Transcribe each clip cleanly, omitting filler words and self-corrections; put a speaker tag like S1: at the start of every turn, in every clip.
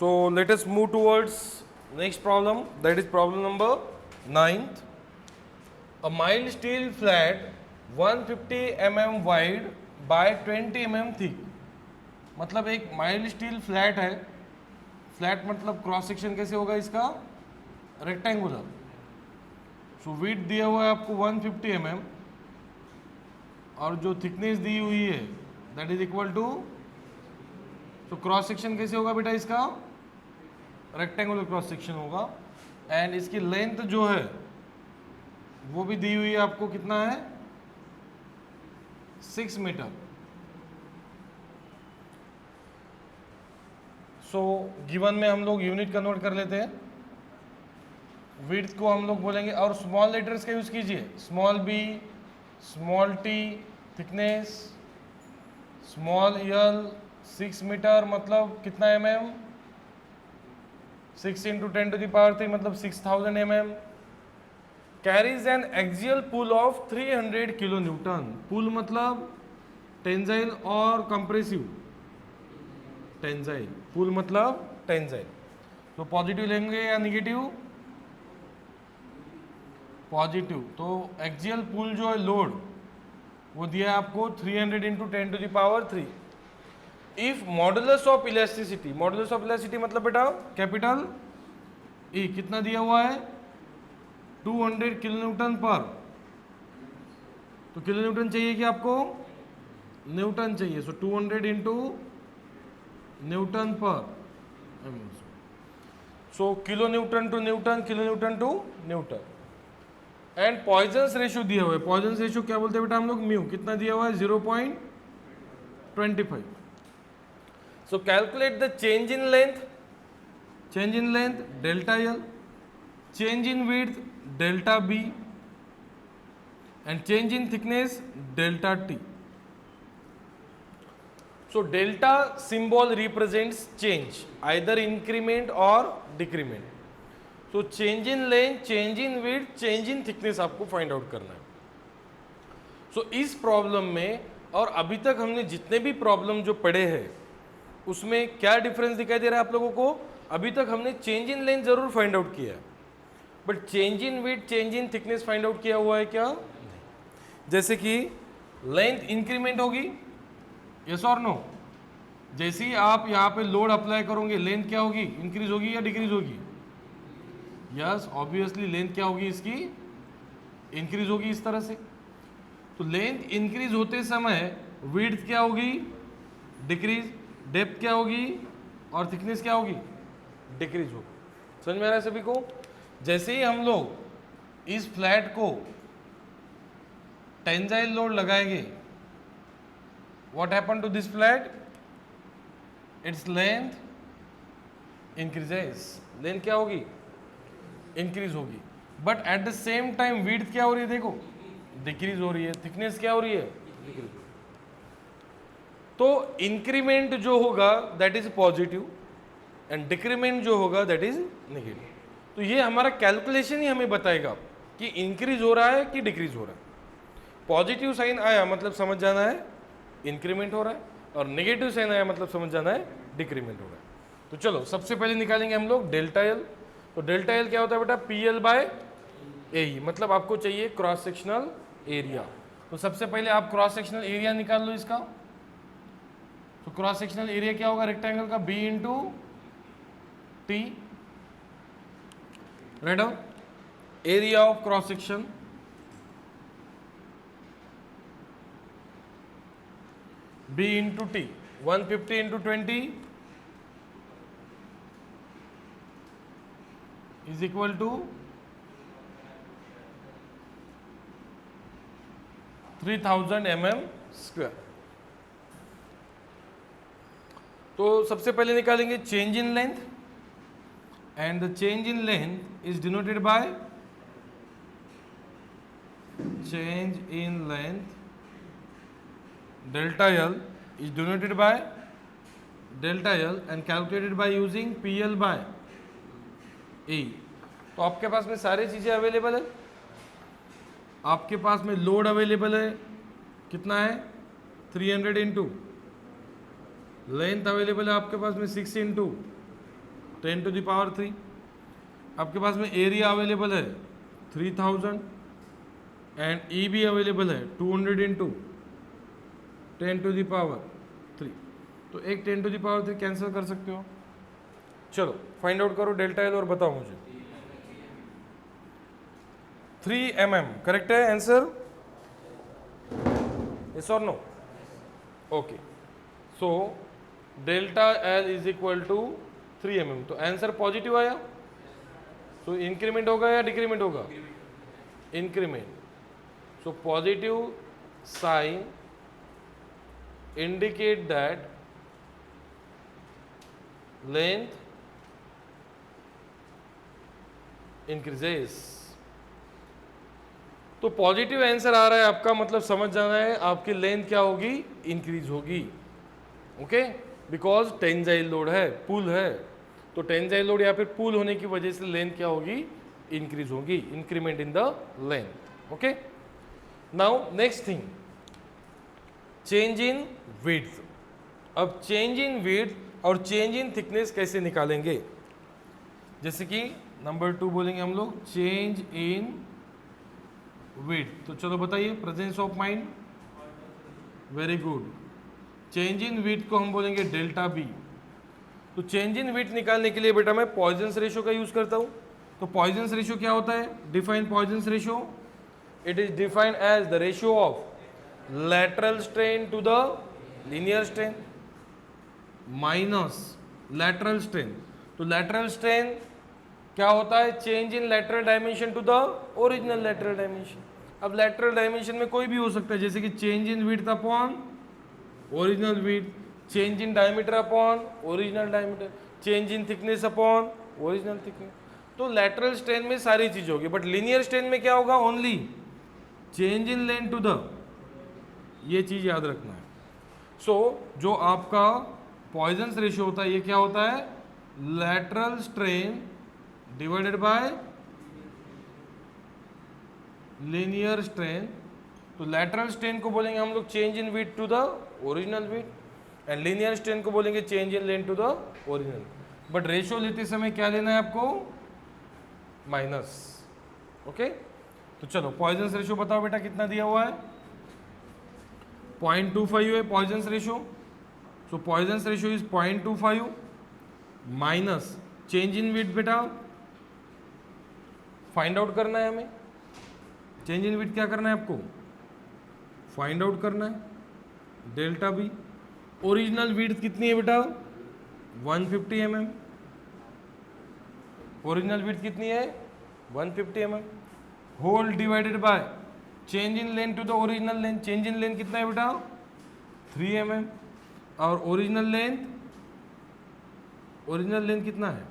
S1: So let us move towards next problem, that is problem number 9th. A mild steel flat 150 mm wide by 20 mm thick. मतलब एक mild steel flat है, flat मतलब cross section कैसे होगा इसका, rectangular. सो width दिया हुआ है आपको 150 mm और जो थिकनेस दी हुई है दैट इज इक्वल टू, तो क्रॉस सेक्शन कैसे होगा बेटा इसका, रेक्टेंगुलर क्रॉस सेक्शन होगा. एंड इसकी लेंथ जो है वो भी दी हुई है आपको, कितना है, 6 मीटर. सो गिवन में हम लोग यूनिट कन्वर्ट कर लेते हैं. विड्थ को हम लोग बोलेंगे, और स्मॉल लेटर्स का यूज कीजिए, small B, small T, thickness, small L, 6 metre मतलब कितना mm, 6 इंटू 10⁻³ मतलब 6000 mm. Carries an axial pull of 300 kilo newton. Pull मतलब टेंजाइल और कंप्रेसिव. टेंजाइल, पुल मतलब टेंजाइल. तो पॉजिटिव लेंगे या निगेटिव, पॉजिटिव. तो एक्सियल पुल जो है लोड वो दिया है आपको 300 into 10⁻³ if modulus of elasticity, modulus of elasticity मतलब बेटा कैपिटल ई, कितना दिया हुआ है 200 किलो न्यूटन पर. तो किलो न्यूटन चाहिए कि आपको न्यूटन चाहिए, सो 200 into newton per. So kilo newton to newton, kilo newton to newton. And Poisson's ratio दिया हुआ है, पॉइजन्स रेशियो क्या बोलते हैं बेटा हम लोग, म्यू. कितना दिया हुआ है 0.25. So calculate the change in length, change in length delta L, change in width delta B and change in thickness delta T. So delta symbol represents change, either increment or decrement. So change in length, change in width, change in thickness आपको find out करना है. So इस problem में और अभी तक हमने जितने भी प्रॉब्लम जो पढ़े हैं उसमें क्या डिफरेंस दिखाई दे रहा है आप लोगों को. अभी तक हमने चेंज इन लेंथ जरूर फाइंड आउट किया है, but change in width, change in thickness find out किया हुआ है क्या. जैसे कि लेंथ इंक्रीमेंट होगी, यस और नो. जैसे ही आप यहाँ पे लोड अप्लाई करोगे लेंथ क्या होगी, इंक्रीज होगी या डिक्रीज होगी, यस ऑब्वियसली लेंथ क्या होगी इसकी, इंक्रीज होगी इस तरह से. तो लेंथ इंक्रीज होते समय विड्थ क्या होगी, डिक्रीज, डेप्थ क्या होगी और थिकनेस क्या होगी, डिक्रीज होगी. समझ में आ रहा है सभी को. जैसे ही हम लोग इस फ्लैट को टेंजाइल लोड लगाएंगे, what happen to this flat, its length increases. Length क्या होगी, इंक्रीज होगी. But at the same time width क्या हो रही है, देखो डिक्रीज हो रही है. थिकनेस क्या हो रही है, डिक्रीज. तो इंक्रीमेंट जो होगा that is positive and decrement जो होगा दैट इज नेगेटिव. तो ये हमारा कैलकुलेशन ही हमें बताएगा कि इंक्रीज हो रहा है कि डिक्रीज हो रहा है. पॉजिटिव साइन आया मतलब समझ जाना है इंक्रीमेंट हो रहा है, और नेगेटिव साइन आया मतलब समझ जाना है डिक्रीमेंट हो रहा है. तो चलो सबसे पहले निकालेंगे हम लोग डेल्टा एल. तो डेल्टा एल क्या होता है बेटा, PL बाय ए, मतलब आपको चाहिए क्रॉस सेक्शनल एरिया. तो सबसे पहले आप क्रॉस सेक्शनल एरिया निकाल लो इसका. तो क्रॉस सेक्शनल एरिया क्या होगा रेक्टेंगल का, B into T. Write down area of cross section B into T. 150 into 20 is equal to 3000 mm square. तो सबसे पहले निकालेंगे change in length, and the change in length is denoted by change in length delta L is denoted by delta L and calculated by using PL by A. तो आपके पास में सारी चीजें available है. आपके पास में लोड अवेलेबल है, कितना है 300 इंटू, लेंथ अवेलेबल है आपके पास में 6 इंटू 10 टू द पावर 3। आपके पास में एरिया अवेलेबल है 3000 एंड ई भी अवेलेबल है 200 इंटू 10 टू द पावर 3। तो एक 10 टू द पावर 3 कैंसिल कर सकते हो। चलो फाइंड आउट करो डेल्टा एल और बताओ मुझे। 3 mm करेक्ट है आंसर, यस और no? Okay, so delta L is equal to 3 mm। तो आंसर पॉजिटिव आया। सो इंक्रीमेंट होगा या डिक्रीमेंट होगा? Increment. So positive sign indicate that length increases। तो पॉजिटिव आंसर आ रहा है आपका, मतलब समझ जाना है आपकी लेंथ क्या होगी, इंक्रीज होगी। ओके, बिकॉज टेंजाइल लोड है, पुल है, तो टेंजाइल लोड या फिर पुल होने की वजह से लेंथ क्या होगी, इंक्रीज होगी, increment in the length. Okay, now next thing, change in width. अब चेंज इन विड्थ और चेंज इन थिकनेस कैसे निकालेंगे? जैसे कि नंबर 2 बोलेंगे हम लोग चेंज इन विड्थ। तो चलो बताइए, presence of mind, very good. Change in width को हम बोलेंगे डेल्टा बी। तो चेंज इन विड्थ निकालने के लिए बेटा मैं पॉइजन्स रेशियो का यूज करता हूं। तो पॉइजन्स रेशियो क्या होता है? Define Poisson's ratio, it is defined as the ratio of lateral strain to the linear strain minus lateral strain। तो lateral strain क्या होता है? Change in lateral dimension to the original lateral dimension। अब lateral dimension में कोई भी हो सकता है, जैसे कि change in width upon original width, change in diameter upon original diameter, change in thickness upon original thickness। तो lateral strain में सारी चीज होगी, बट linear strain में क्या होगा? Only change in length to the, ये चीज याद रखना है। सो जो आपका पॉइजन्स रेशियो होता है, ये क्या होता है? Lateral strain divided by linear strain. तो लैटरल स्ट्रेन को बोलेंगे हम लोग change in width to the original width and linear strain को बोलेंगे change in length to the original. But ratio लेते समय क्या लेना है आपको? माइनस। ओके, तो चलो पॉइजन्स रेशियो बताओ बेटा कितना दिया हुआ है? 0.25 है Poisson's ratio. So Poisson's ratio is 0.25 minus change in width. बेटा फाइंड आउट करना है हमें, चेंज इन विड्थ क्या करना है आपको? फाइंड आउट करना है डेल्टा बी। ओरिजिनल विड्थ कितनी है बेटा? 150 mm। ओरिजिनल विड्थ कितनी है? 150 mm whole divided by change in length to the original length. Change in length कितना है बेटा? 3 mm। और ओरिजिनल लेंथ कितना है?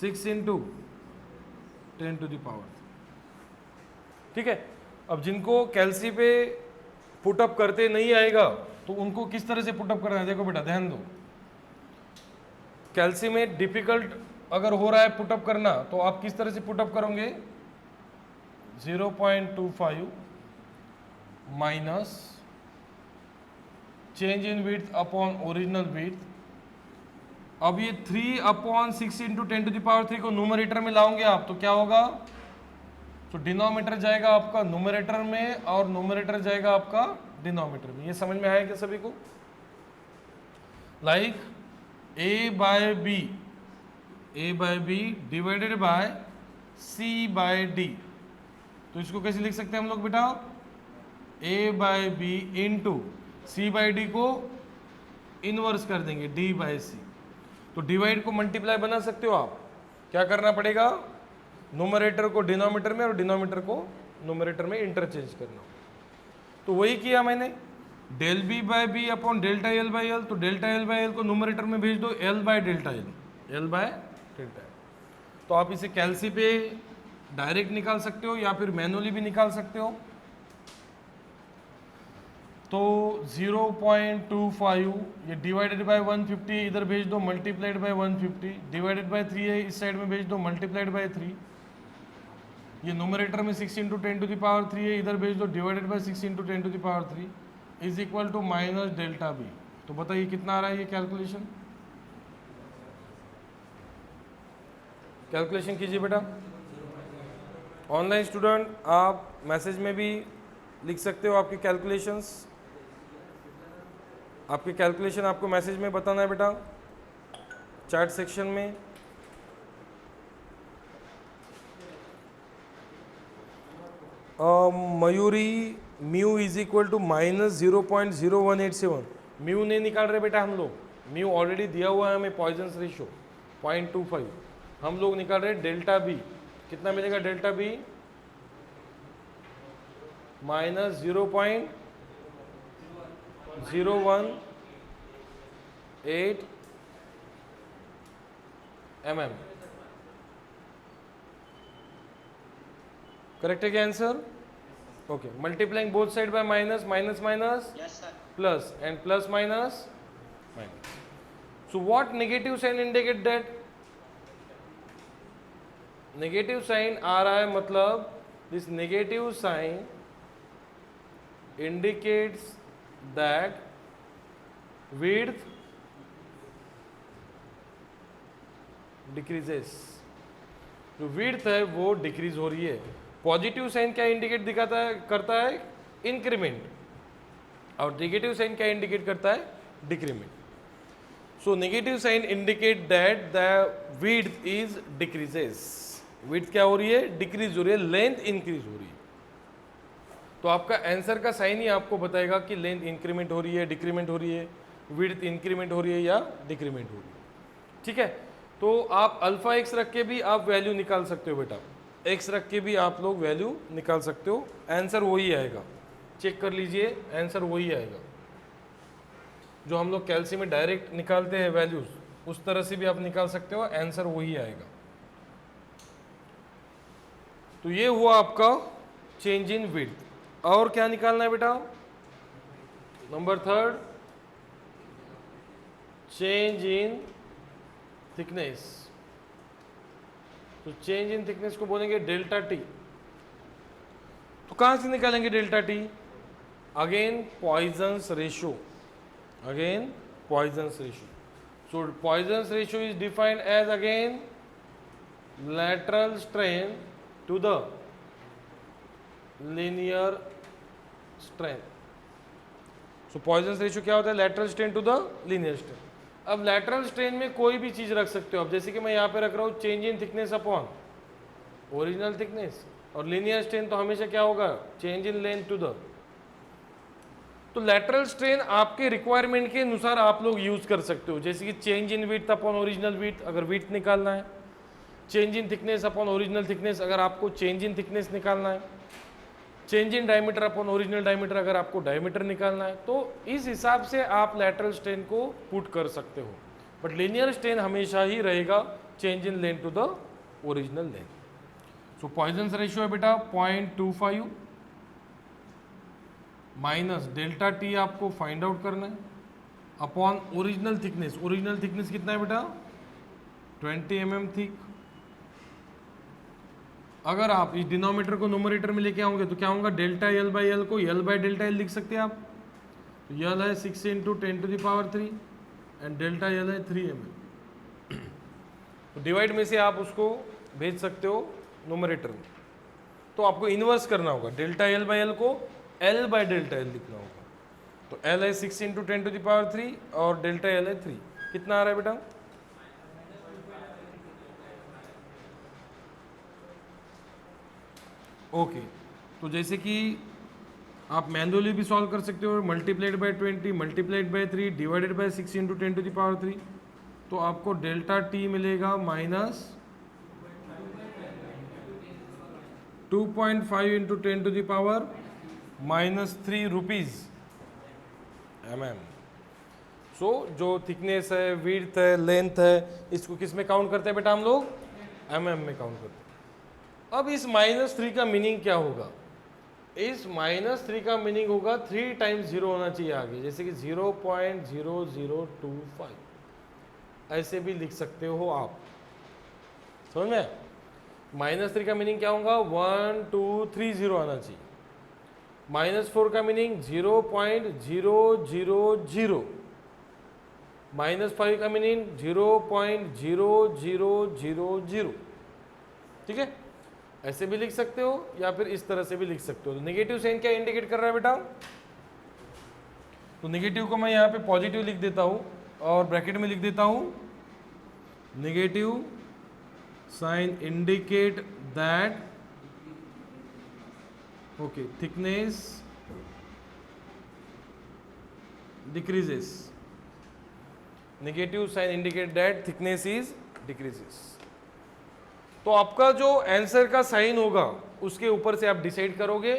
S1: 6 इंटू 10 टू द पावर। ठीक है, अब जिनको कैल्सी पे पुटअप करते नहीं आएगा तो उनको किस तरह से पुटअप करना है? देखो बेटा ध्यान दो, कैल्सी में डिफिकल्ट अगर हो रहा है पुटअप करना तो आप किस तरह से पुटअप करोगे? 0.25 minus change in width upon original width. अब ये 3 upon 6 into 10 to the power 3 को न्यूमरेटर में लाओगे आप तो क्या होगा? तो डिनोमिनेटर जाएगा आपका न्यूमरेटर में और न्यूमरेटर जाएगा आपका डिनोमिनेटर में। ये समझ में आया क्या सभी को? Like a by B divided by c by d। तो इसको कैसे लिख सकते हैं हम लोग बेटा? a by B into C by D को इनवर्स कर देंगे d बाय सी। तो डिवाइड को मल्टीप्लाई बना सकते हो आप। क्या करना पड़ेगा? नोमरेटर को डिनोमिनेटर में और डिनोमिनेटर को नोमरेटर में इंटरचेंज करना। तो वही किया मैंने, del B by B upon delta L by L. तो डेल्टा एल बाय एल को नोमरेटर में भेज दो L by delta L, L by delta L. तो आप इसे कैल्सी पे डायरेक्ट निकाल सकते हो या फिर मैनुअली भी निकाल सकते हो। तो 0.25 ये डिवाइडेड बाय 150 इधर भेज दो, मल्टीप्लाइड बाय 150 डिवाइडेड बाय 3 है इस साइड में भेज दो, मल्टीप्लाइड बाय 3। ये नोमरेटर में 6 इंटू 10 टू द पावर 3 है, इधर भेज दो divided by 6 into 10 to the power 3 is equal to minus delta B. तो बताइए कितना आ रहा है ये कैलकुलेशन? कैलकुलेशन कीजिए बेटा। ऑनलाइन स्टूडेंट आप मैसेज में भी लिख सकते हो आपके कैलकुलेशंस, आपके कैलकुलेशन आपको मैसेज में बताना है बेटा, चैट सेक्शन में। Mayuri mu is equal to -0.0187। Mu नहीं निकाल रहे बेटा हम लोग, म्यू ऑलरेडी दिया हुआ है हमें पॉइजन्स रेशियो 0.25। हम लोग निकाल रहे हैं डेल्टा बी। कितना मिलेगा डेल्टा बी? -0.018 mm। करेक्ट है क्या answer? Okay, multiplying both side by minus, minus minus plus, and plus minus minus. So what negative sign indicate that? Negative sign आ रहा है, मतलब this negative sign indicates that width decreases। जो width है वो decrease हो रही है। पॉजिटिव साइन क्या इंडिकेट दिखाता है, करता है? इंक्रीमेंट। और नेगेटिव साइन क्या इंडिकेट करता है? Decrement. So negative sign indicate that the width is decreases. width क्या हो रही है? डिक्रीज हो रही है, लेंथ इंक्रीज हो रही है। तो आपका आंसर का साइन ही आपको बताएगा कि लेंथ इंक्रीमेंट हो रही है, डिक्रीमेंट हो रही है, विड्थ इंक्रीमेंट हो रही है या डिक्रीमेंट हो रही है। ठीक है, तो आप अल्फा एक्स रख के भी आप वैल्यू निकाल सकते हो बेटा, एक्स रख के भी आप लोग वैल्यू निकाल सकते हो, आंसर वही आएगा। चेक कर लीजिए, आंसर वही आएगा। जो हम लोग कैलसी में डायरेक्ट निकालते हैं वैल्यूज, उस तरह से भी आप निकाल सकते हो, आंसर वही आएगा। तो ये हुआ आपका चेंज इन विड्थ। और क्या निकालना है बेटा? Number 3, change in thickness. तो चेंज इन थिकनेस को बोलेंगे डेल्टा टी। तो कहां से निकालेंगे delta T? Again Poisson's ratio, again Poisson's ratio. So Poisson's ratio is defined as again lateral strain to the linear strain। So Poisson's ratio क्या होता है? Lateral strain to the linear strain. अब lateral strain में कोई भी चीज रख सकते हो। अब जैसे कि मैं यहाँ पे रख रहा हूँ change in thickness upon original thickness, और लीनियर स्ट्रेन तो हमेशा क्या होगा? Change in length to the. तो लैटरल स्ट्रेन आपके रिक्वायरमेंट के अनुसार आप लोग यूज कर सकते हो। जैसे कि change in width upon original width अगर विड्थ निकालना है, change in thickness upon original thickness अगर आपको चेंज इन थिकनेस निकालना है, change in diameter upon original diameter अगर आपको डायमीटर निकालना है। तो इस हिसाब से आप लैटरल स्ट्रेन को पुट कर सकते हो, बट लीनियर स्ट्रेन हमेशा ही रहेगा change in length to the original length. So Poisson's ratio है बेटा 0.25 माइनस डेल्टा टी आपको फाइंड आउट करना है upon original thickness. Original thickness कितना है बेटा? 20 mm थिक। अगर आप इस डिनोमिनेटर को नोमरेटर में लेके आओगे तो क्या होगा? डेल्टा एल बाई एल को एल बाई डेल्टा एल लिख सकते हैं आप। तो एल है 6 × 10⁻³ एंड डेल्टा एल है 3 mm। तो डिवाइड में से आप उसको भेज सकते हो नोमरेटर में। तो आपको इन्वर्स करना होगा, डेल्टा एल बाई एल को एल बाई डेल्टा एल लिखना होगा। तो एल है 6 × 10⁻³ और डेल्टा एल है 3। कितना आ रहा है बेटा? ओके, तो जैसे कि आप मैनुअली भी सॉल्व कर सकते हो, multiplied by 20 multiplied by 3 divided by 6 × 10⁻³। तो आपको डेल्टा टी मिलेगा -2.5 × 10⁻³ रुपीज mm। सो जो थिकनेस है, विड्थ है, लेंथ है, इसको किस में काउंट करते हैं बेटा हम लोग? mm में काउंट करते हैं। अब इस -3 का मीनिंग क्या होगा? इस -3 का मीनिंग होगा 3 टाइम्स 0 होना चाहिए आगे, जैसे कि 0.0025 ऐसे भी लिख सकते हो आप, समझ में? -3 का मीनिंग क्या होगा? 1 2 3 0 आना चाहिए। -4 का मीनिंग 0.000। -5 का मीनिंग 0.0000। ठीक है, ऐसे भी लिख सकते हो या फिर इस तरह से भी लिख सकते हो। तो नेगेटिव साइन क्या इंडिकेट कर रहा है बेटा? तो नेगेटिव को मैं यहाँ पे पॉजिटिव लिख देता हूँ और ब्रैकेट में लिख देता हूँ negative sign indicate that okay thickness decreases. Negative sign indicate that thickness is decreases. तो आपका जो आंसर का साइन होगा उसके ऊपर से आप डिसाइड करोगे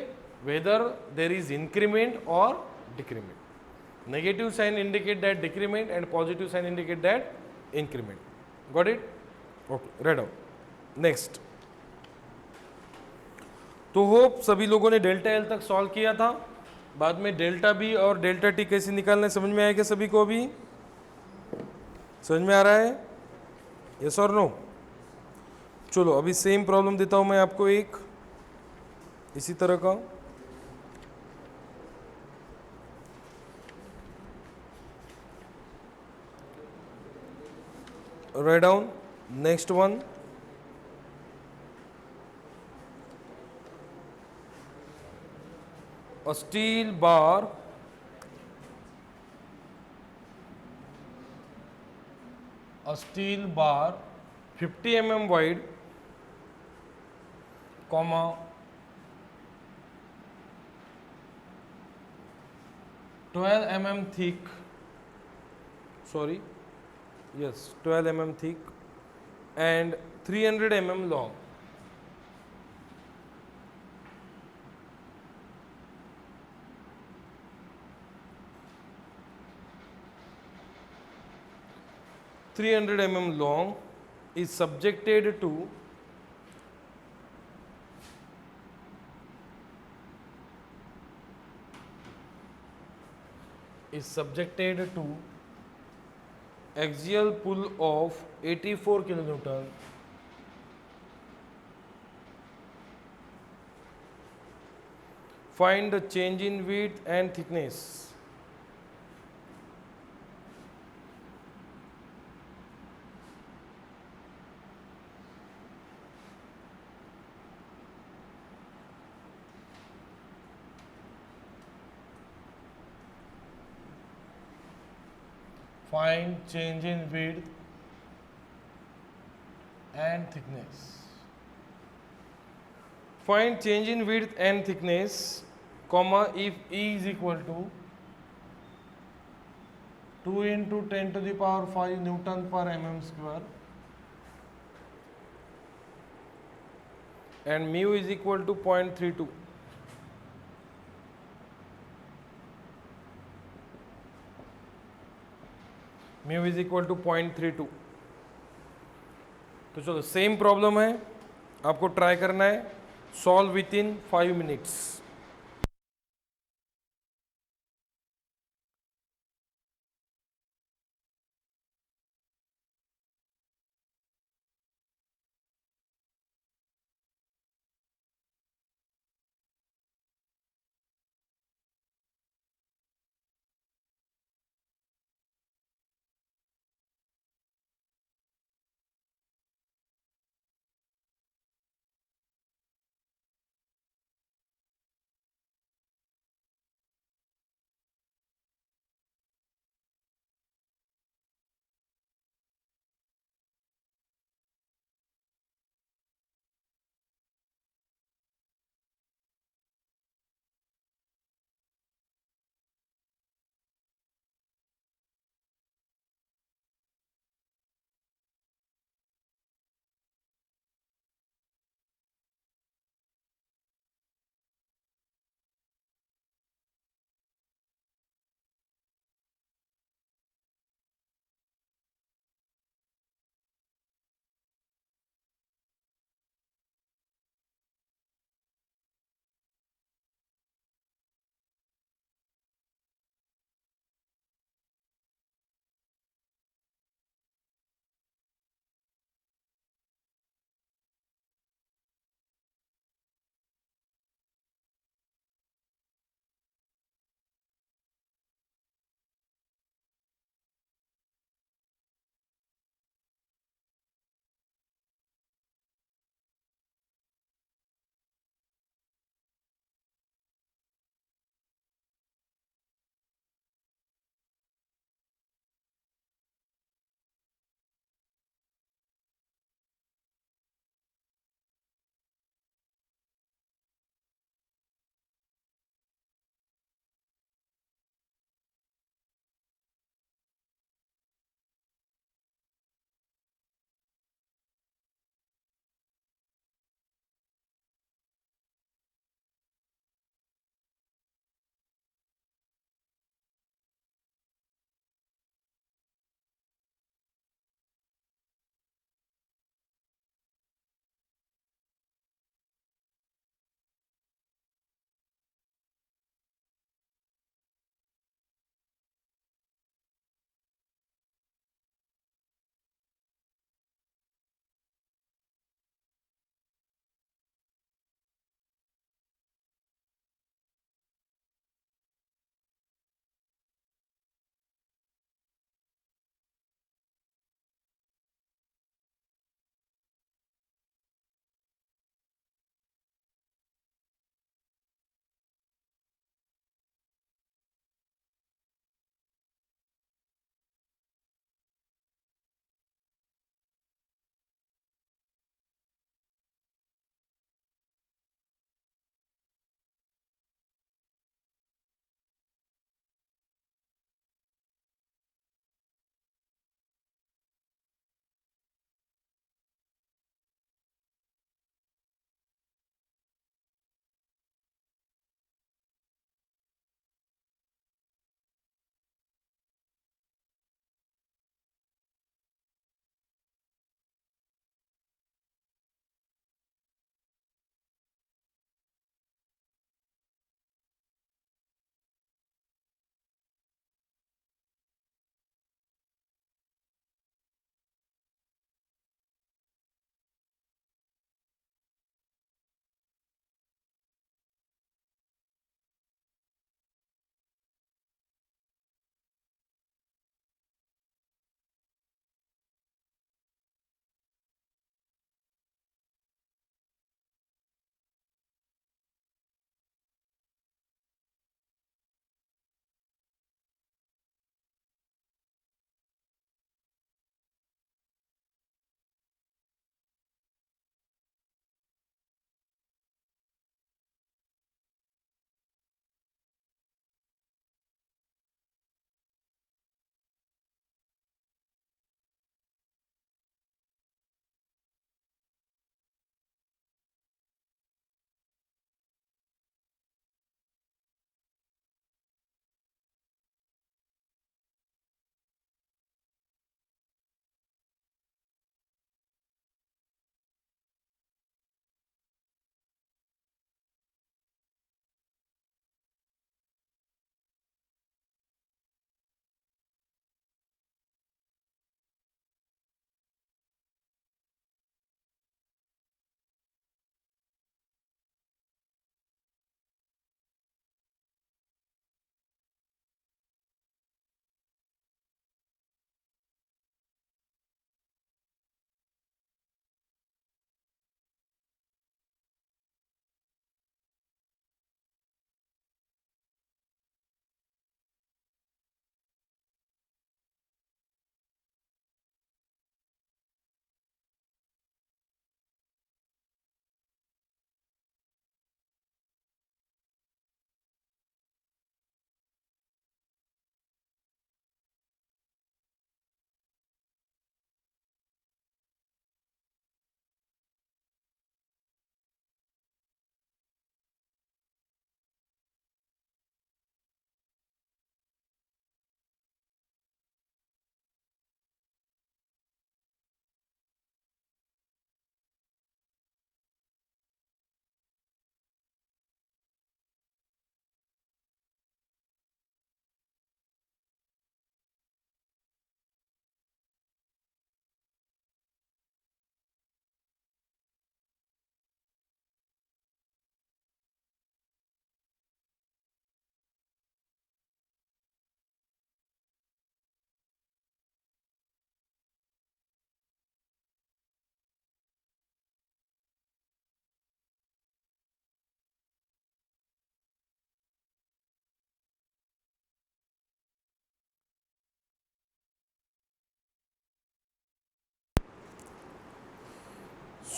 S1: वेदर देर इज इंक्रीमेंट और decrement. Negative sign indicate that decrement and positive sign indicate that increment. Got it? Okay, read out. Next, तो होप सभी लोगों ने डेल्टा एल तक सॉल्व किया था। बाद में डेल्टा बी और डेल्टा टी कैसे निकालना है समझ में आया क्या सभी को? अभी समझ में आ रहा है? यस और नो? चलो अभी सेम प्रॉब्लम देता हूं मैं आपको एक इसी तरह का। Right down next one. A steel bar a steel bar 50 mm wide, comma 12 mm thick, sorry, yes 12 mm thick and 300 mm long. long is subjected to axial pull of 84 kilonewton find the change in width and thickness. Find change in width and thickness. Find change in width and thickness, comma if E is equal to 2 into 10 to the power 5 Newton per mm square and mu is equal to 0.32. Mu is equal to 0.32. तो चलो same problem है, आपको try करना है solve with in 5 minutes.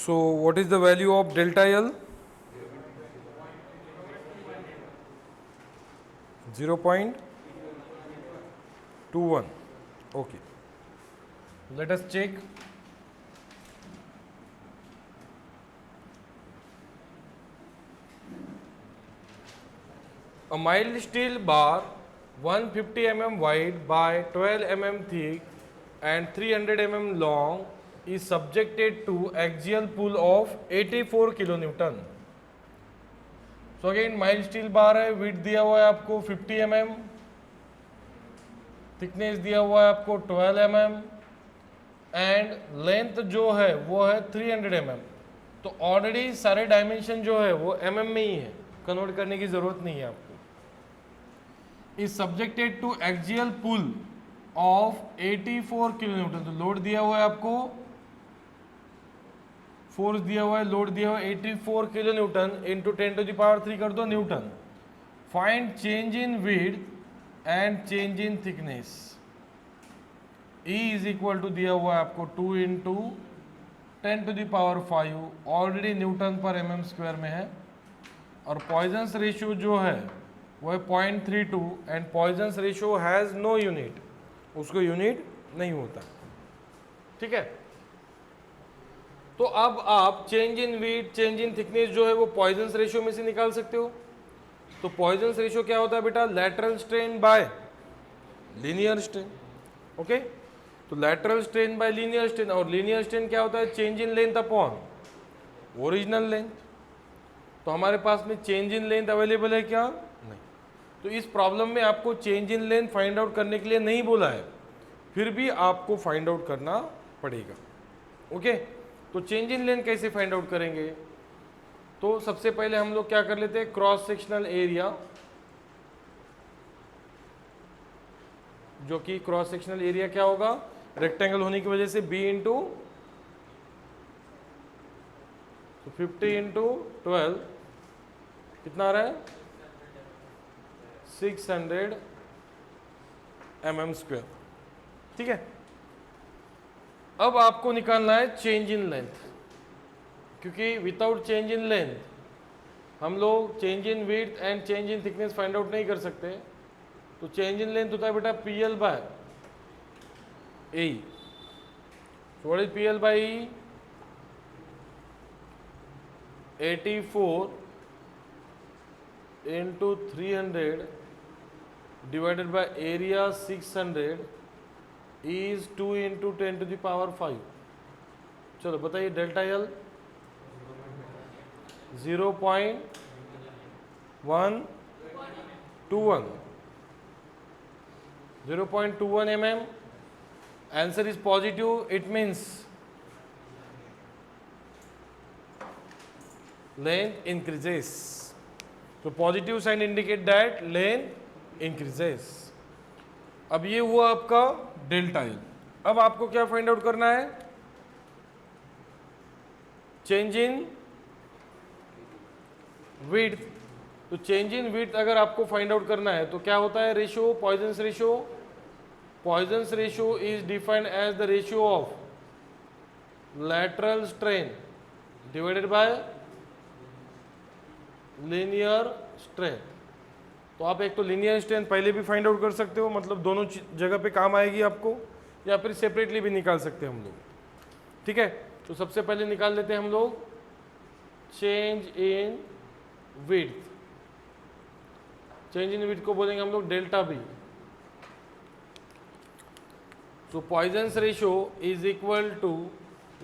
S1: So what is the value of delta L? 0.21. Okay. Let us check. A mild steel bar 150 mm wide by 12 mm thick and 300 mm long is subjected to axial pull of 84 kilonewton. So again mild steel bar है, width दिया हुआ है आपको 50 mm, thickness दिया हुआ है आपको 12 mm and length जो है वो है 300 mm. तो ऑलरेडी सारे डायमेंशन जो है वो mm में ही है, कन्वर्ट करने की जरूरत नहीं है आपको. Is subjected to axial pull of 84 kilonewton. तो लोड दिया हुआ है आपको, फोर्स दिया हुआ है, लोड दिया हुआ है 84 किलोन्यूटन इंटू 10⁻³ कर दो newton. Find change in width and change in thickness. E is equal to दिया हुआ है आपको 2 इंटू 10⁵ ऑलरेडी न्यूटन पर mm² में है. और पॉइजन्स रेशियो जो है वो है 0.32 and Poisson's ratio has no unit, उसको यूनिट नहीं होता. ठीक है. तो अब आप change in weight, change in thickness जो है वो पॉइजन्स रेशियो में से निकाल सकते हो. तो पॉइजन्स रेशियो क्या होता है बेटा? Lateral strain by linear strain. Okay. तो lateral strain by linear strain, और लीनियर स्ट्रेन क्या होता है? Change in length upon original length. तो हमारे पास में चेंज इन लेंथ अवेलेबल है क्या? नहीं. तो इस प्रॉब्लम में आपको change in length find out करने के लिए नहीं बोला है, फिर भी आपको फाइंड आउट करना पड़ेगा. ओके. तो चेंज इन लेंथ कैसे फाइंड आउट करेंगे? तो सबसे पहले हम लोग क्या कर लेते हैं, क्रॉस सेक्शनल एरिया, जो कि क्रॉस सेक्शनल एरिया क्या होगा? रेक्टेंगल होने की वजह से b इंटू 50 इंटू 12 कितना आ रहा है? 600 mm². ठीक है. अब आपको निकालना है चेंज इन लेंथ, क्योंकि विदाउट चेंज इन लेंथ हम लोग change in width and change in thickness find out नहीं कर सकते. तो चेंज इन लेंथ होता है बेटा PL by A. What is PL by E? 84 into 300 divided by area 600 is 2 into 10⁵. चलो बताइए delta L 0.121 mm. Answer is positive. It means length increases. So positive sign indicate that length increases. अब ये हुआ आपका delta L. अब आपको क्या find out करना है? Change in width. तो चेंज इन विड्थ अगर आपको फाइंड आउट करना है तो क्या होता है? Ratio, Poisson's ratio. Poisson's ratio is defined as the ratio of lateral strain divided by linear strain. तो आप एक तो लीनियर स्ट्रेन पहले भी फाइंड आउट कर सकते हो, मतलब दोनों जगह पे काम आएगी आपको, या फिर सेपरेटली भी निकाल सकते हैं हम लोग. ठीक है. तो सबसे पहले निकाल लेते हैं हम लोग change in width. Change in width को बोलेंगे हम लोग डेल्टा बी. तो Poisson's ratio is equal to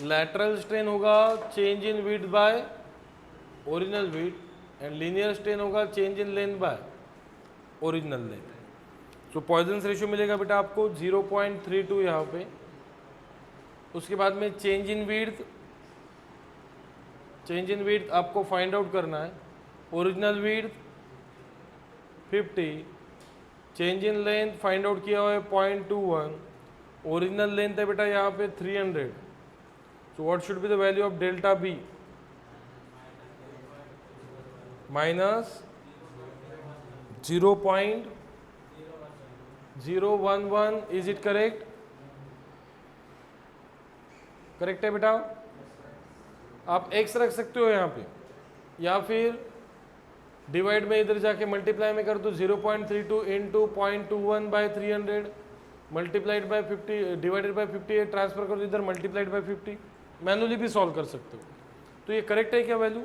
S1: lateral strain होगा change in width by original width and linear strain होगा change in length by original length. तो पॉइजन्स रेशियो मिलेगा बेटा आपको 0.32 यहाँ पे. उसके बाद में change in width. Change in width आपको फाइंड आउट करना है. Original width 50, change in length find out किया हुआ है 0.21, ओरिजिनल लेंथ है बेटा यहाँ पे 300. So what should be the value of delta B? Minus 0.011. Is it correct? Correct है बेटा. आप x रख सकते हो यहाँ पे, या फिर डिवाइड में इधर जाके मल्टीप्लाई में कर दो 0.32 into 0.21/300 multiplied by 50 divided by 58 transfer कर दो इधर मल्टीप्लाइड बाय 50। मैनुअली भी सॉल्व कर सकते हो। तो ये करेक्ट है क्या वैल्यू?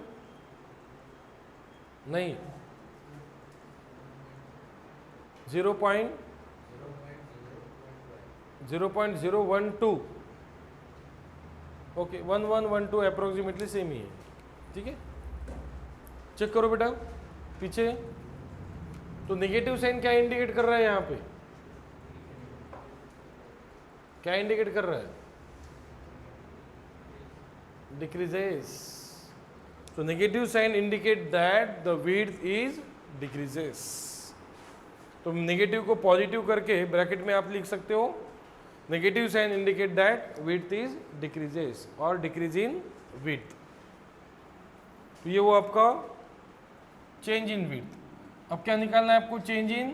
S1: नहीं, 0.012 ओके 1112 अप्रोक्सीमेटली सेम ही है। ठीक है, चेक करो बेटा पीछे। तो नेगेटिव साइन क्या इंडिकेट कर रहा है यहाँ पे? क्या इंडिकेट कर रहा है? Decreases. So negative sign indicate that the width is decreases. तो नेगेटिव को पॉजिटिव करके ब्रैकेट में आप लिख सकते हो negative sign indicate that width is decreases और डिक्रीज इन width। तो ये वो आपका चेंज इन width। अब क्या निकालना है आपको? Change in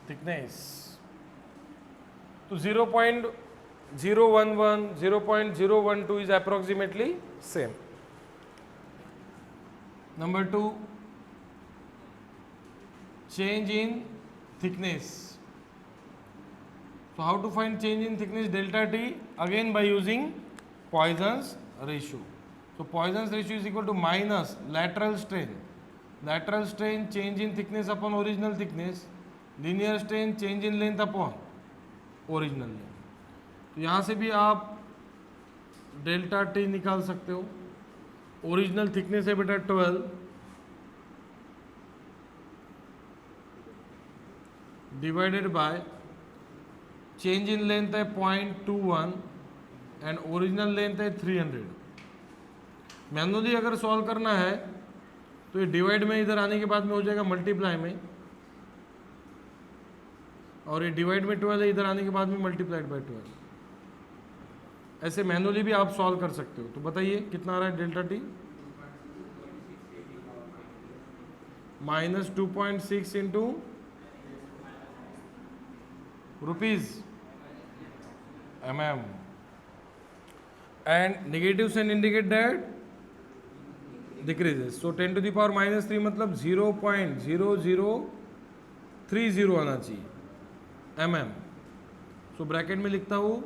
S1: thickness. तो 0.011 0.012 is approximately same. Number 2, change in thickness. So how to find change in thickness delta T? Again by using Poisson's ratio. So Poisson's ratio is equal to minus lateral strain. Lateral strain change in thickness upon original thickness. Linear strain change in length upon original length. तो यहाँ से भी आप delta T निकाल सकते हो। Original thickness है बेटा 12, divided by change in length है 0.21 एंड ओरिजिनल लेंथ है 300। मैनुअली अगर सॉल्व करना है तो ये डिवाइड में इधर आने के बाद में हो जाएगा मल्टीप्लाई में, और ये डिवाइड में 12 है इधर आने के बाद में मल्टीप्लाइड बाय 12। ऐसे मैनुअली भी आप सॉल्व कर सकते हो। तो बताइए कितना आ रहा है delta T? -2.6 into rupees mm and negative sign indicate that decreases. So 10 to the power -3 मतलब 0.0030 आना चाहिए mm। सो ब्रैकेट में लिखता हूँ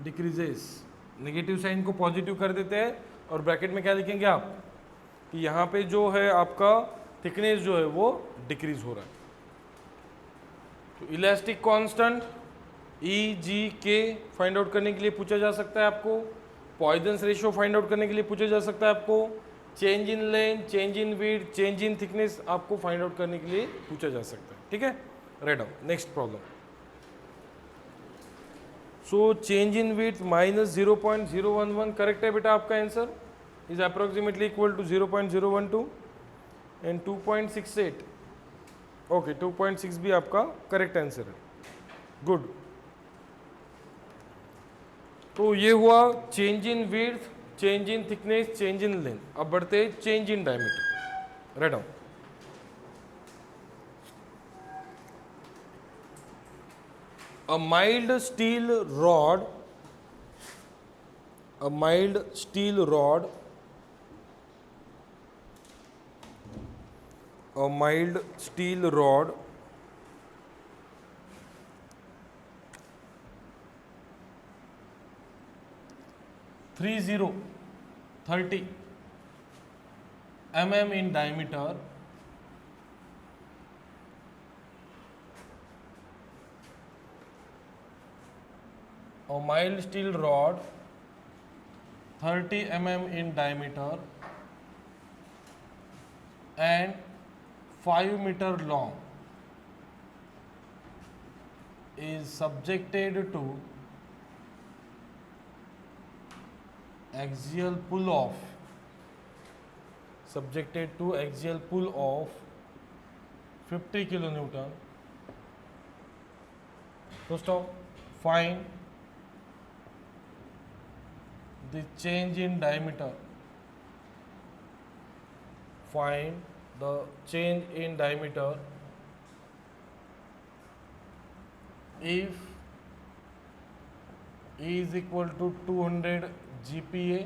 S1: डिक्रीजेस। नेगेटिव साइन को पॉजिटिव कर देते हैं और ब्रैकेट में क्या लिखेंगे आप कि यहाँ पे जो है आपका थिकनेस जो है वो डिक्रीज हो रहा है। तो elastic constant E/G/K find out करने के लिए पूछा जा सकता है आपको। पॉइजन्स रेशियो फाइंड आउट करने के लिए पूछा जा सकता है आपको। Change in length, change in width, change in thickness आपको फाइंड आउट करने के लिए पूछा जा सकता है। ठीक है, write down. Next problem. So change in width -0.011 correct है बेटा आपका answer is approximately equal to 0.012 and 2.68। Okay 2.6 भी आपका करेक्ट आंसर है। गुड। तो ये हुआ change in width, change in thickness, change in length. अब बढ़ते हैं change in diameter. Write down. A mild steel rod, a mild steel rod, a mild steel rod three 30 mm in diameter a mild steel rod 30 mm in diameter and 5 meter long is subjected to axial pull of 50 kilonewton. First off, find the change in diameter. Find the change in diameter if E is equal to 200 GPA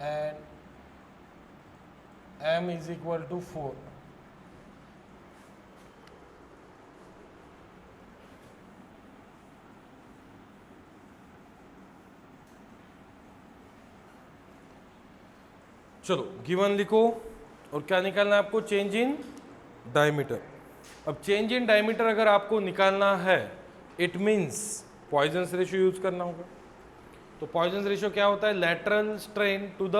S1: and M is equal to 4. चलो given लिखो और क्या निकालना है आपको, change in diameter. अब change in diameter अगर आपको निकालना है, it means Poisson's ratio use करना होगा। तो पॉइजन्स रेशियो क्या होता है, lateral strain to the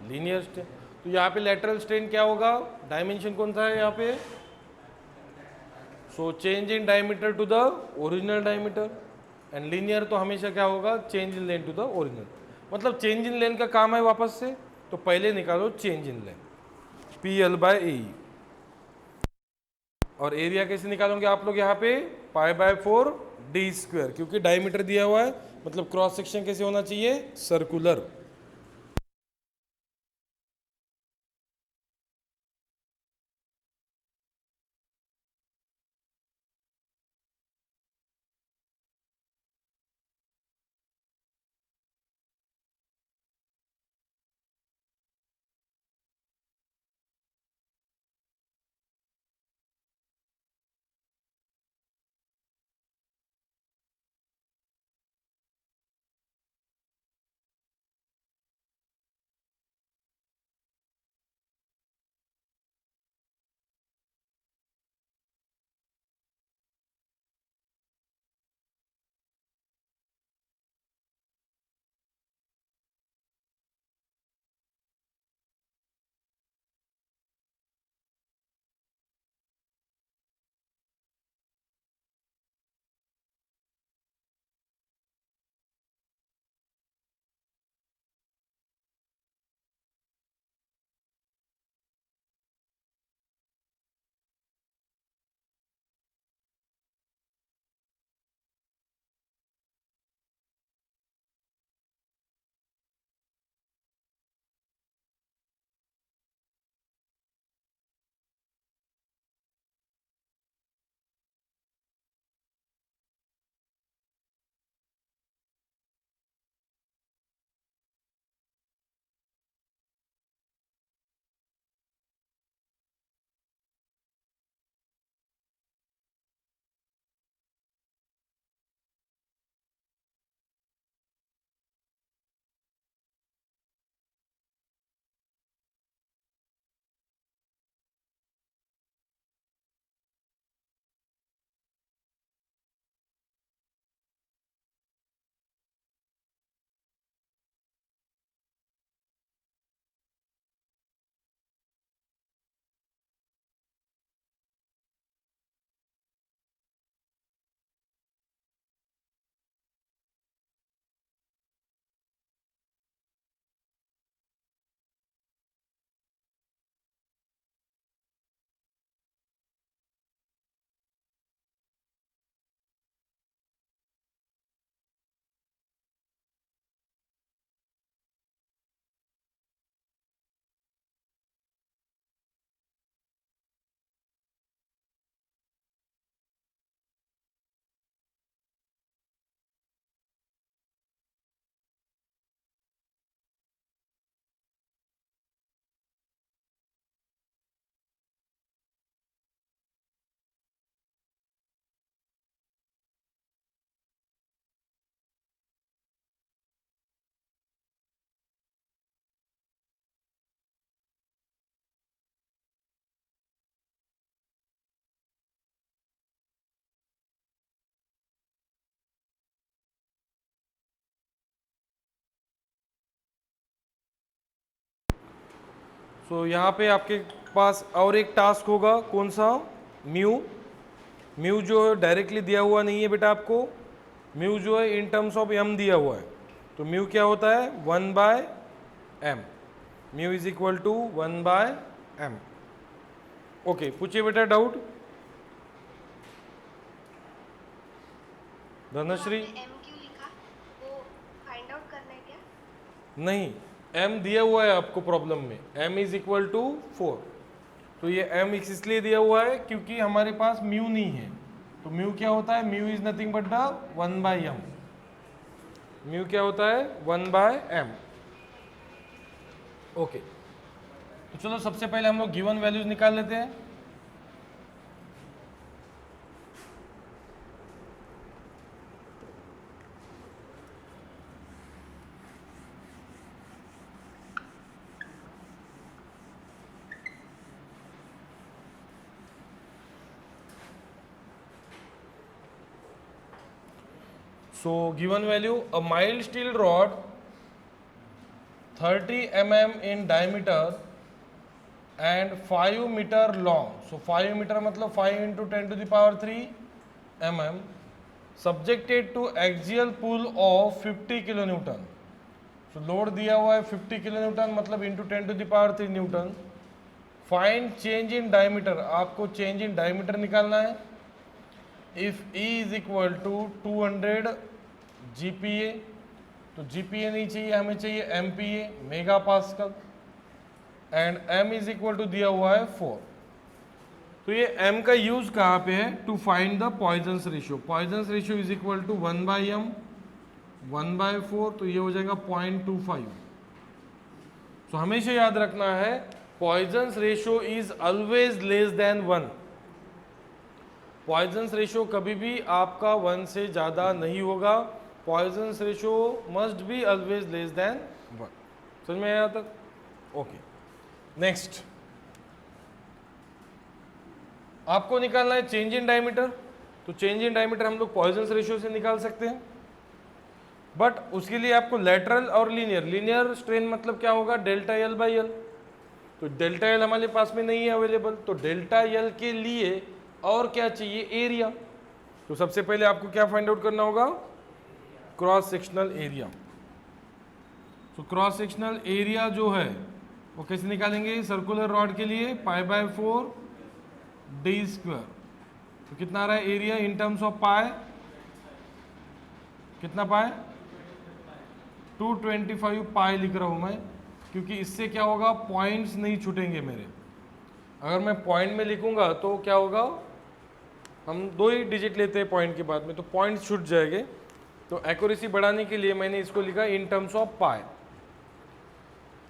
S1: linear strain. तो यहाँ पे लैटरल स्ट्रेन क्या होगा, डायमेंशन कौन सा है यहाँ पे, so change in diameter to the original diameter, and linear तो हमेशा क्या होगा, change in length to the original. मतलब चेंज इन लेन का काम है वापस से, तो पहले निकालो चेंज इन लेन, PL/AE। और एरिया कैसे निकालोगे आप लोग, यहाँ पे π/4d², क्योंकि डायमीटर दिया हुआ है, मतलब क्रॉस सेक्शन कैसे होना चाहिए, सर्कुलर। तो यहाँ पे आपके पास और एक टास्क होगा, कौन सा, म्यू। म्यू जो डायरेक्टली दिया हुआ नहीं है बेटा आपको, म्यू जो है इन टर्म्स ऑफ एम दिया हुआ है। तो म्यू क्या होता है, 1/m, mu is equal to 1/m। Okay, पूछिए बेटा डाउट। धनश्री,
S2: एम क्यों लिखा, वो फाइंड आउट करना है क्या?
S1: नहीं, m दिया हुआ है आपको प्रॉब्लम में, m इज इक्वल टू 4। तो ये m इसलिए दिया हुआ है क्योंकि हमारे पास म्यू नहीं है। तो म्यू क्या होता है, mu is nothing but the 1/m। Mu क्या होता है 1/m। ओके, तो चलो सबसे पहले हम लोग गिवन वैल्यूज निकाल लेते हैं। So given value, a mild steel rod 30 mm in diameter and 5 meter long. So 5 meter मतलब 5 into 10 to the power 3 mm subjected to axial pull of 50 kilonewton. So load दिया हुआ है 50 kilonewton मतलब into 10 to the power 3 newton. Find change in diameter, आपको change in diameter निकालना है। If E is equal to 200 GPa, तो GPa नहीं चाहिए, हमें चाहिए MPa mega pascal, and M is equal to दिया हुआ है 4। तो ये M का यूज कहाँ पे है? To find the Poisson's ratio. Poisson's ratio is equal to 1/m 1/4, तो ये हो जाएगा 0.25। तो हमेशा याद रखना है Poisson's ratio is always less than 1। Poisson's ratio कभी भी आपका 1 से ज़्यादा नहीं होगा। Poisson's ratio must be always less than 1। समझ में आया तक? ओके, नेक्स्ट आपको निकालना है चेंज इन डायमीटर। तो चेंज इन डायमीटर हम लोग पॉइजन्स रेशियो से निकाल सकते हैं, बट उसके लिए आपको लेटरल और लीनियर स्ट्रेन मतलब क्या होगा? Delta L by L. तो डेल्टा एल हमारे पास में नहीं है अवेलेबल, तो डेल्टा एल के लिए और क्या चाहिए? एरिया। तो सबसे पहले आपको क्या फाइंड आउट करना होगा? Cross sectional area. तो क्रॉस सेक्शनल एरिया जो है वो कैसे निकालेंगे? सर्कुलर रॉड के लिए π/4 d²। तो कितना आ रहा है एरिया इन टर्म्स ऑफ पाई? कितना पाई? 225 पाई लिख रहा हूं मैं, क्योंकि इससे क्या होगा? पॉइंट्स नहीं छूटेंगे मेरे। अगर मैं पॉइंट में लिखूंगा तो क्या होगा? हम 2 ही डिजिट लेते हैं पॉइंट के बाद में, तो पॉइंट्स छूट जाएंगे। तो एक्यूरेसी बढ़ाने के लिए मैंने इसको लिखा इन टर्म्स ऑफ पाई।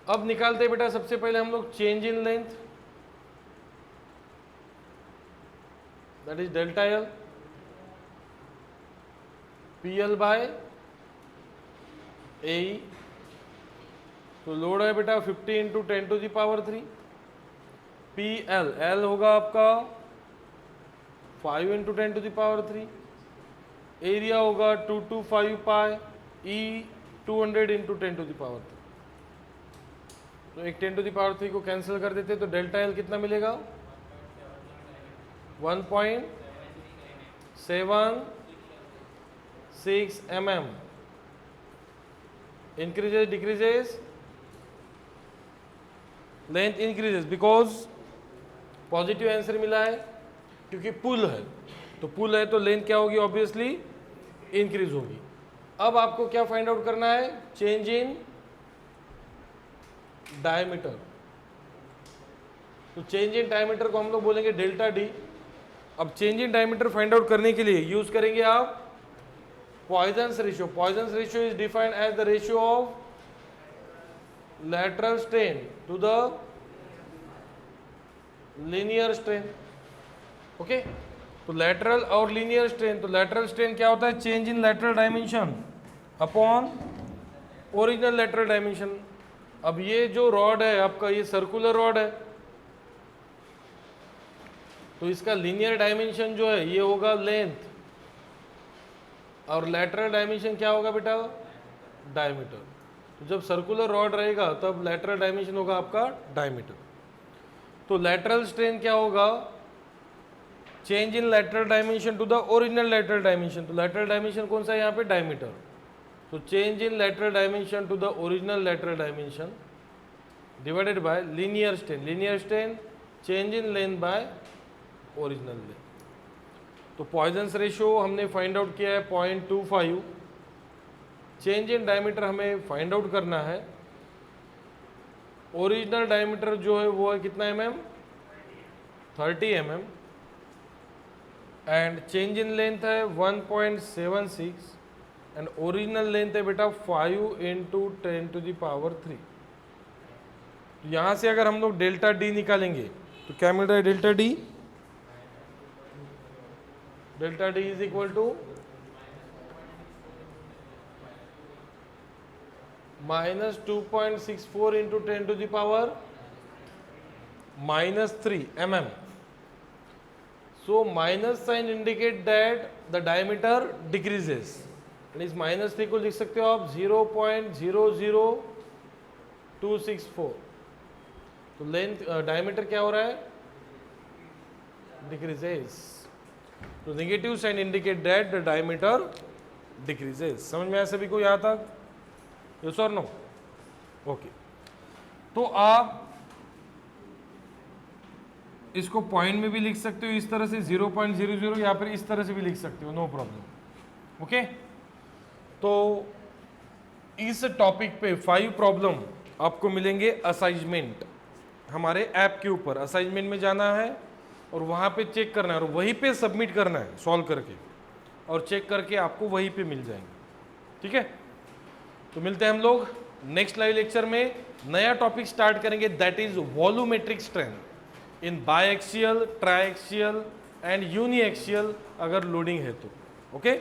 S1: अब निकालते हैं बेटा सबसे पहले हम लोग change in length, that is delta L PL by A. तो लोड है बेटा 50 into 10 to the power 3। PL L होगा आपका 5 into 10 to the power 3। Area होगा 225 pi, E 200 into 10 to the power 3। तो एक 10 टू द पावर 3 को cancel कर देते तो डेल्टा एल कितना मिलेगा? 1.76 mm। Increases decreases? Length increases, because positive answer मिला है, क्योंकि पुल है। तो पुल है तो लेंथ क्या होगी? ऑब्वियसली इंक्रीज होगी। अब आपको क्या फाइंड आउट करना है? Change in diameter. तो चेंज इन डायमीटर को हम लोग बोलेंगे डेल्टा डी। अब change in diameter find out करने के लिए यूज करेंगे आप Poisson's ratio. Poisson's ratio is defined as the ratio of lateral strain to the linear strain। Okay, तो lateral और linear strain, तो lateral strain क्या होता है? चेंज इन lateral dimension upon original lateral dimension। अब ये जो रॉड है आपका, ये सर्कुलर रॉड है, तो इसका लीनियर डायमेंशन जो है ये होगा लेंथ, और लेटरल डायमेंशन क्या होगा बेटा? डायमीटर। तो जब सर्कुलर रॉड रहेगा तब लेटरल डायमेंशन होगा आपका डायमीटर। तो लेटरल स्ट्रेन क्या होगा? Change in lateral dimension to the original lateral dimension. तो लेटरल डायमेंशन कौन सा है यहाँ पे? डायमीटर। तो change in lateral dimension to the original lateral dimension divided by linear strain. Linear strain change in length by original length. तो Poisson's ratio हमने find out किया है 0.25। चेंज इन डायमीटर हमें फाइंड आउट करना है। Original diameter जो है वो है कितना mm? 30 mm। And change in length है 1.76। एंड ओरिजिनल लेंथ है बेटा 5 इंटू 10⁻3। यहां से अगर हम लोग डेल्टा डी निकालेंगे तो क्या मिल रहा है? Delta d is equal to -2.64 into 10⁻³ mm. So minus sign indicate that the diameter decreases. And इस -3 को लिख सकते हो आप 0.00264. तो लेंथ डायमीटर क्या हो रहा है? डिक्रीजेस. तो negative sign indicate that the diameter decreases. समझ में आया सभी को? यहाँ तक? यस और नो? ओके. तो आप इसको पॉइंट में भी लिख सकते हो इस तरह से 0.00, या फिर इस तरह से भी लिख सकते हो, नो प्रॉब्लम. ओके. तो इस टॉपिक पे 5 प्रॉब्लम आपको मिलेंगे असाइनमेंट हमारे ऐप के ऊपर. असाइनमेंट में जाना है और वहाँ पे चेक करना है और वहीं पे सबमिट करना है सॉल्व करके, और चेक करके आपको वहीं पे मिल जाएंगे. ठीक है. तो मिलते हैं हम लोग नेक्स्ट लाइव लेक्चर में. नया टॉपिक स्टार्ट करेंगे, that is volumetric strength in biaxial, triaxial and uniaxial अगर लोडिंग है तो. ओके.